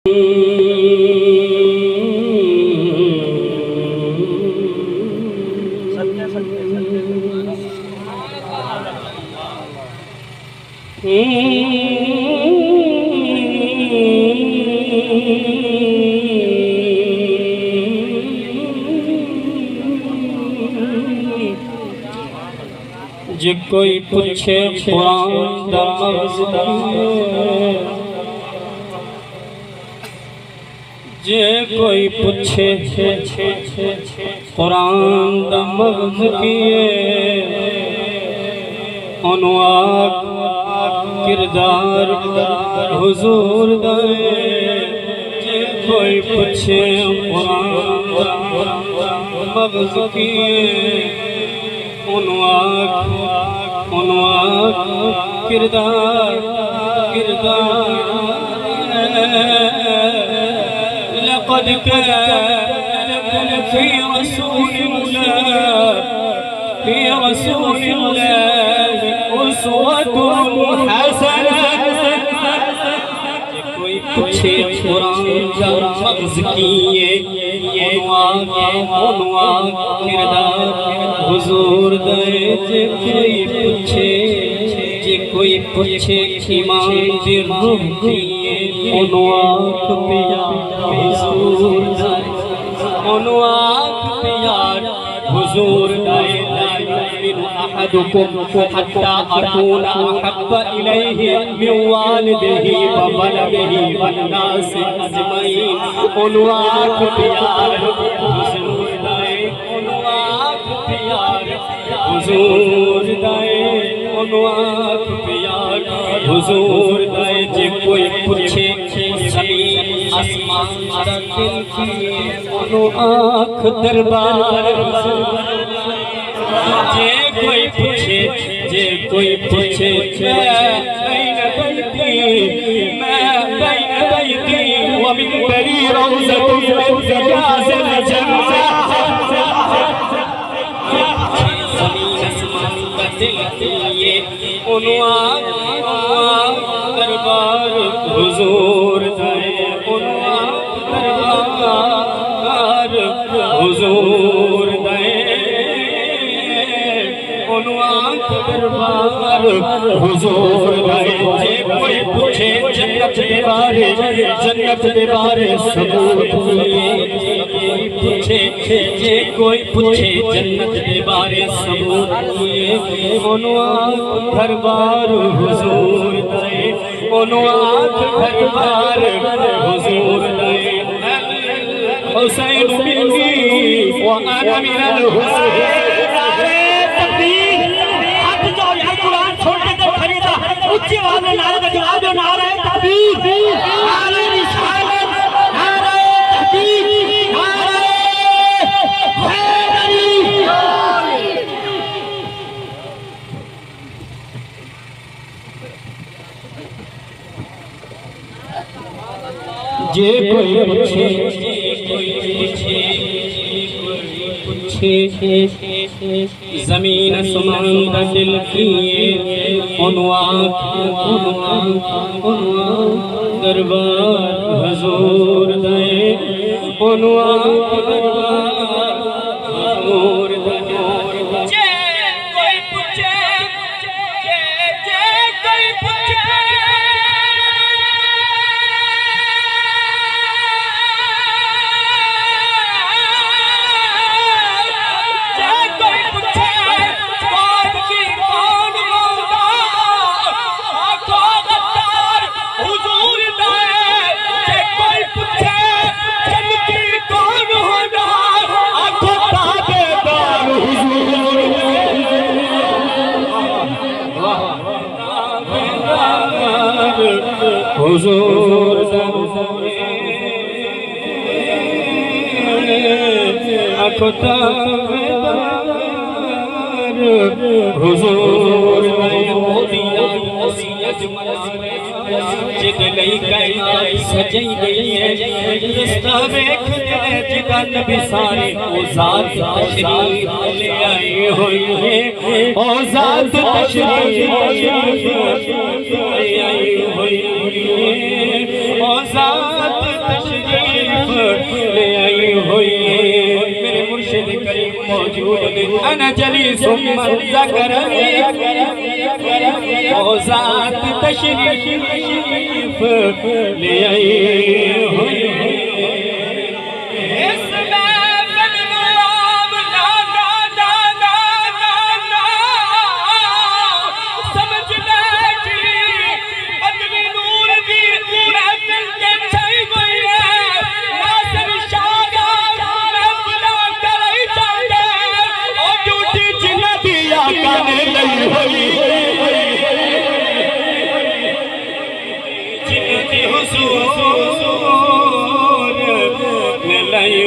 जे कोई पूछे कुरान दा मग़ज़ जे कोई पूछे कुरान दा मग़ज़ किए अनुआक किरदार हुजूर दा जे कोई पूछे कुरान मग़ज़ किए उनवाक किरदार लक़द कान फी रसूलिल्लाह उस्वतुन हसनह। कोई पूछे कुरान का मग़ज़ किए उनवाक किरदार हुजूर दे। जे कोई पूछे ईमान दी रूह किए उनवाक प्यार हुजूर दे उनवाक प्यार हुजूर दे। अहदुकुम हत्ता अकूना अहब्बा इलैहि मिन वालिदिही व वलदिही वन नास अजमईन। उनवाक प्यार हुजूर दे उनवाक प्यार हुजूर दे उनवाक प्यार हुजूर दे। जे कोई पूछे ज़मीन आसमान दा दिल किए उनवाक दरबार जे कोई पूछे मैं बैन बैती व मिंबरी रौज़तुन मिन रियाज़िल जन्नह। उनवाक दरबार हुजूर दे उनवाक दरबार हुजूर दे उनवाक दरबार हुजूर दे। जे कोई पूछे जन्नत दे बारे सबूत जे कोई पूछे जन्नत दे बारे सबूत उनवाक दरबार हुजूर दे उनवाक दरबार हुजूर दे। हुसैन मिन्नी व अना मिनल हुसैन। उच्ची आवाज में नारे का जवाब दो। नारे तकबीर, नारे रिसालत, नारे तहकीक, नारे हैदरी। जे कोई पूछे ज़मीन आसमान दा दिल किए उनवाक दरबार हुजूर दे उनवाक दरबार हुजूर दे। जे कोई पूछे हुजूर हुजूर जिद गई कायनात सजई गई है रिश्ता वेख जिदा नबी सारे ओ ज़ात तशरीफ ले आई हुई है ओ ज़ात तशरीफ ले आई हुई है ओ ज़ात में अना जली सुम्मा ज़करनी ओ ज़ात तशरीफ ले आई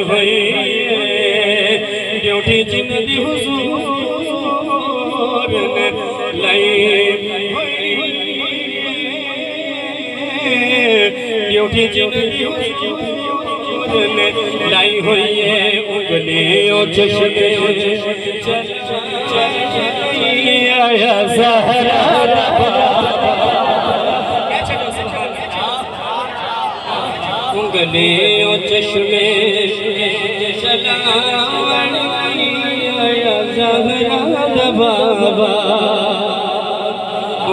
हुई ड्यूटी जिंदगी हुजूर लाई ड्यूटी जिंदगी हुजूर लाई हुई है उंगलियों चश्मे आया ज़हरा उंगलियों चश्मे बाबा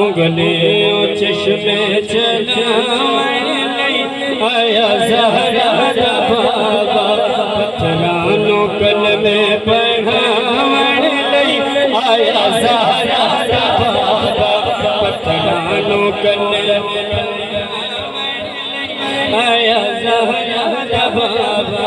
उंगलियों चश्मे चलाने आया ज़हरा बाबा पत्थरानो कलमे पढ़ाने आया ज़हरा बाबा पत्थरानो कलमे आया ज़हरा बाबा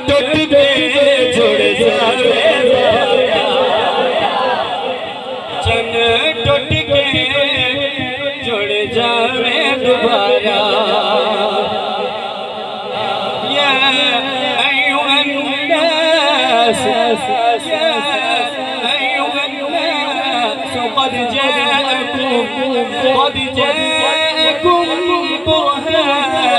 टूट गए जुड़ जावे चन टूट गए जुड़ जावे दोबारा या अय्युहन नास या अय्युहन नास qad ja'akum burhan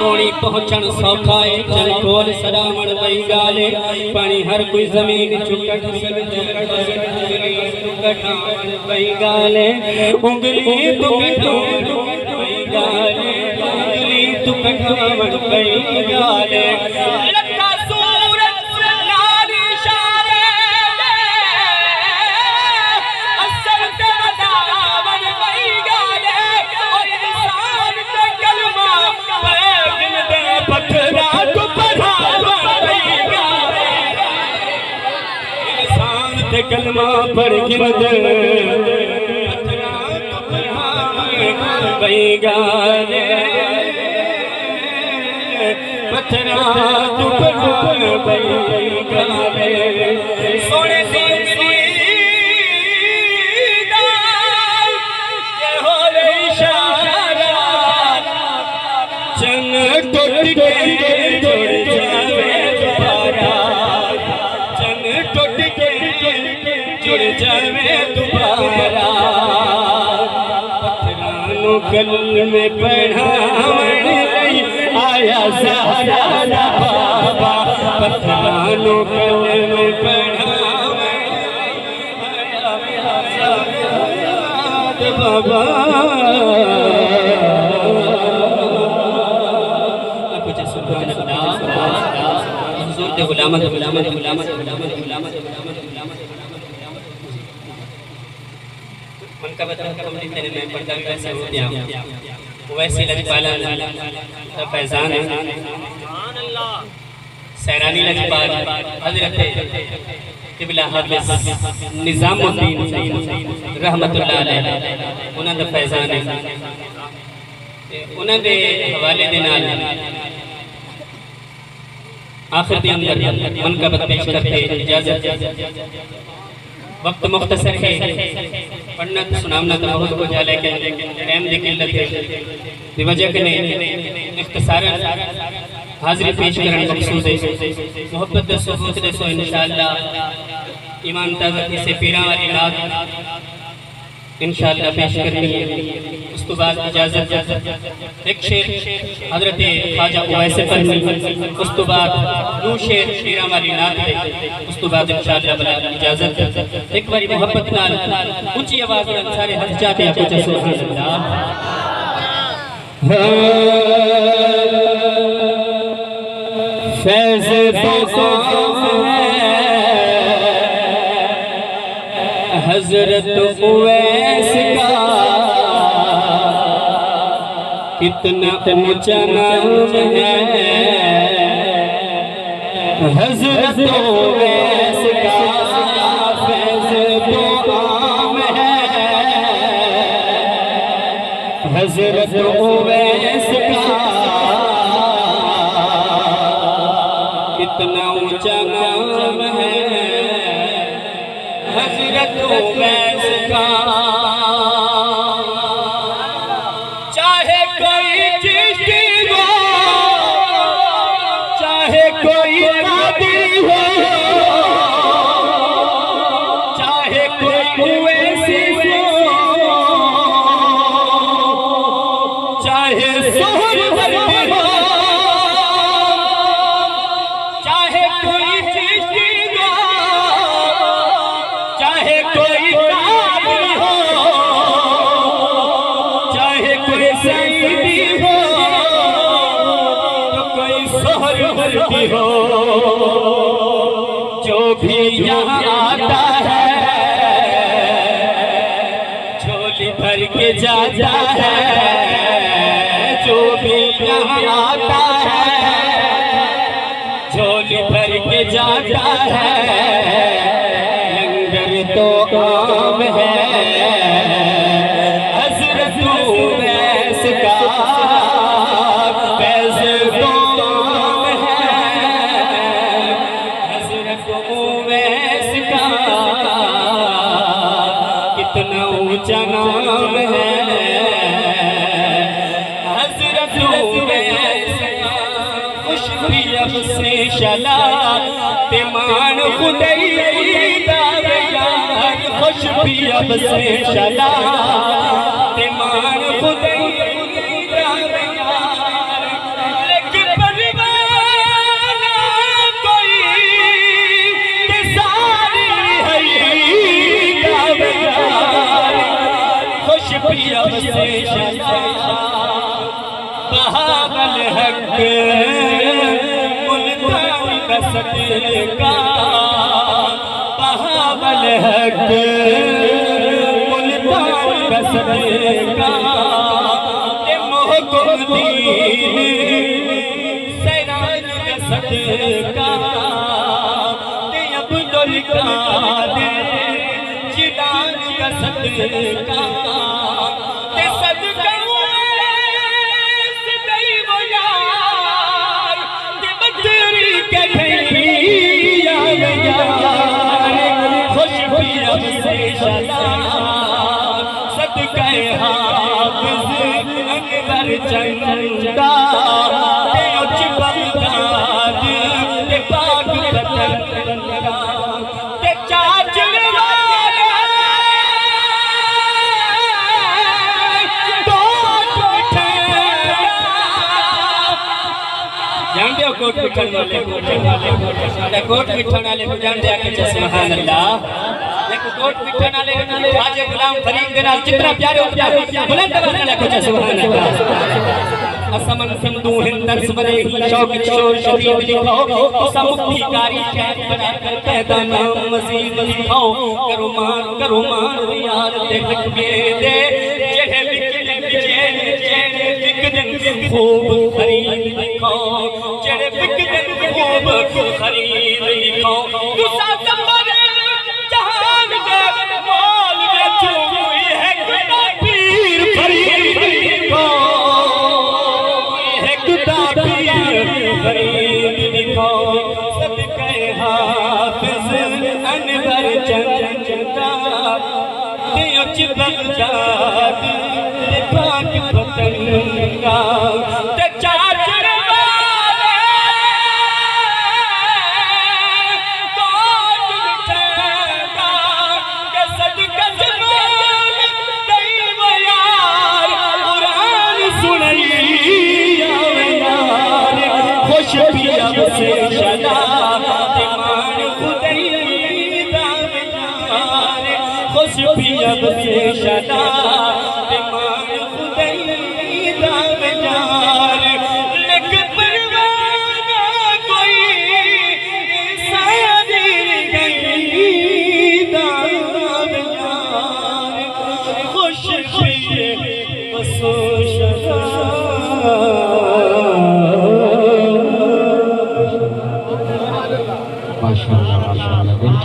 तोड़ी पहुंचण सौखा है चल कोल सदामण वही गाले पानी हर कोई जमीन चुकट वही गाले उंगली तुकटावण वही गाले उंगली तुकटावण वही गाले कलमा पढ़ गिरद वही गाले पत्थरा वही गाले सोने चन टूट गए जुड़ जावे दोबारा चन टूट गए जुड़ जावे दोबारा पत्थरानो कल में पढ़ावण आया ज़हरा बाबा पत्थरानो कल में पढ़ावण आया ज़हरा बाबा गुलामत गुलामत गुलामत गुलामत गुलामत मन का बता कमली तेरे में पड़ता भी वैसे होते हैं वैसे लजपाला फैजान है सैरानी लजपाल हजरत किबला हाफिज निजामुद्दीन रहमतुल्लाह अलैह उन्हां दा फैजान है उन्हां दे हवाले दे नाल आखिर के अंदर मन का पेश करते इजाजत वक्त मुख्तसर है, पढ़ना तो सुनामना तो बहुत हो जाए, लेकिन टाइम की किल्लत है, बेवजह के नहीं इख्तिसारन हाजिरी पेश करने मकसूद है। मोहब्बत दे सबूत दे सो इंशाअल्लाह ईमान ताज़ा से पीरा वाली नात इंशाअल्लाह पेश करनी है। उस तो बाद इजाजत एक शेर हजरत ख्वाजा उवैस फरमी, उस तो बाद दो शेर पीरा वाली नात है, उस तो बाद इंशाअल्लाह बला इजाजत एक बारी मोहब्बत नाल ऊंची आवाज में सारे हाथ जाते हैं कुछ सुभान अल्लाह। फैज़ हजरत उवैस का कितना ऊंचा नाम है, हजरत उवैस का फैज़ तो आम है, हजरत उवैस का कितना ऊंचा नाम है, हजरत उवैस का। चाहे कोई चिश्ती हो, चाहे कोई कादिर हो, चाहे कोई उवैसी हो, चाहे सोहरवर्दी हो, चाहे कोई चिश्ती हो, चाहे कोई कादिर हो, चाहे कोई सईदी हो, तो कोई सोहरवर्दी हो, जो भी यहाँ आता है झोली भर के जाता है, जो भी यहाँ आता है झोली भर के जाता है, तो आम है, हजरत उवैस का फैज़ तो आम है, हजरत उवैस का कितना ऊंचा नाम है, हजरत उवैस का खुशबियब से शला तिमान खुदाई खुशबियब से शला तिमान खुदाई लेकिन परवाना कोई सारी है खुशबियब से शला बहावल हक मुल्तान का सदका, बहावल हक मुल्तान का सदका, मोहकुम दीन सैरान का सदका, अब्दुल कादिर जिलान का सदका, सदका खुशबियब से शला सदके हाफिज़ अनवर चंदा, उच्च बगदाद के पाक वतन के चाचल वाले जानते हो कोट मिठन वाले कोट मिठन वाले को जानते आके सुभान अल्लाह। कोट मिठन वाले ख्वाजा गुलाम फरीद के नाल जितना प्यारे हो प्यारे बुलंद आवाज में को सुभान अल्लाह। असमन सिंधु हिंदर स्वरे शौक शोर शबीब लिखो, समुक्तिकारी शहर बना कर कहता नाम मजीद लिखाओ, करो मान यार देख के दे जेहे बिकदन खूब खरीद लिखो, जेहे बिकदन खूब खरीद लिखो, तुसा संबर जहान दे मोल में चूई है खुदा पीर फरीद लिखो, है खुदा पीर फरीद लिखो, सदके हाफिज़ अनवर चंद ते उच बगदाद ते पाक पतंगा ते चाचर वाले कोट बिछेगा के सदका जमाल दई यार कुरान सुनई यार खुश पिया से शदा ते मान खुदई खुश पिया से शदा ते मान खुदई दावजार लिख परवाना कोई सादी गई दावजार खुश पिए बसो शदा माशाअल्लाह माशाअल्लाह।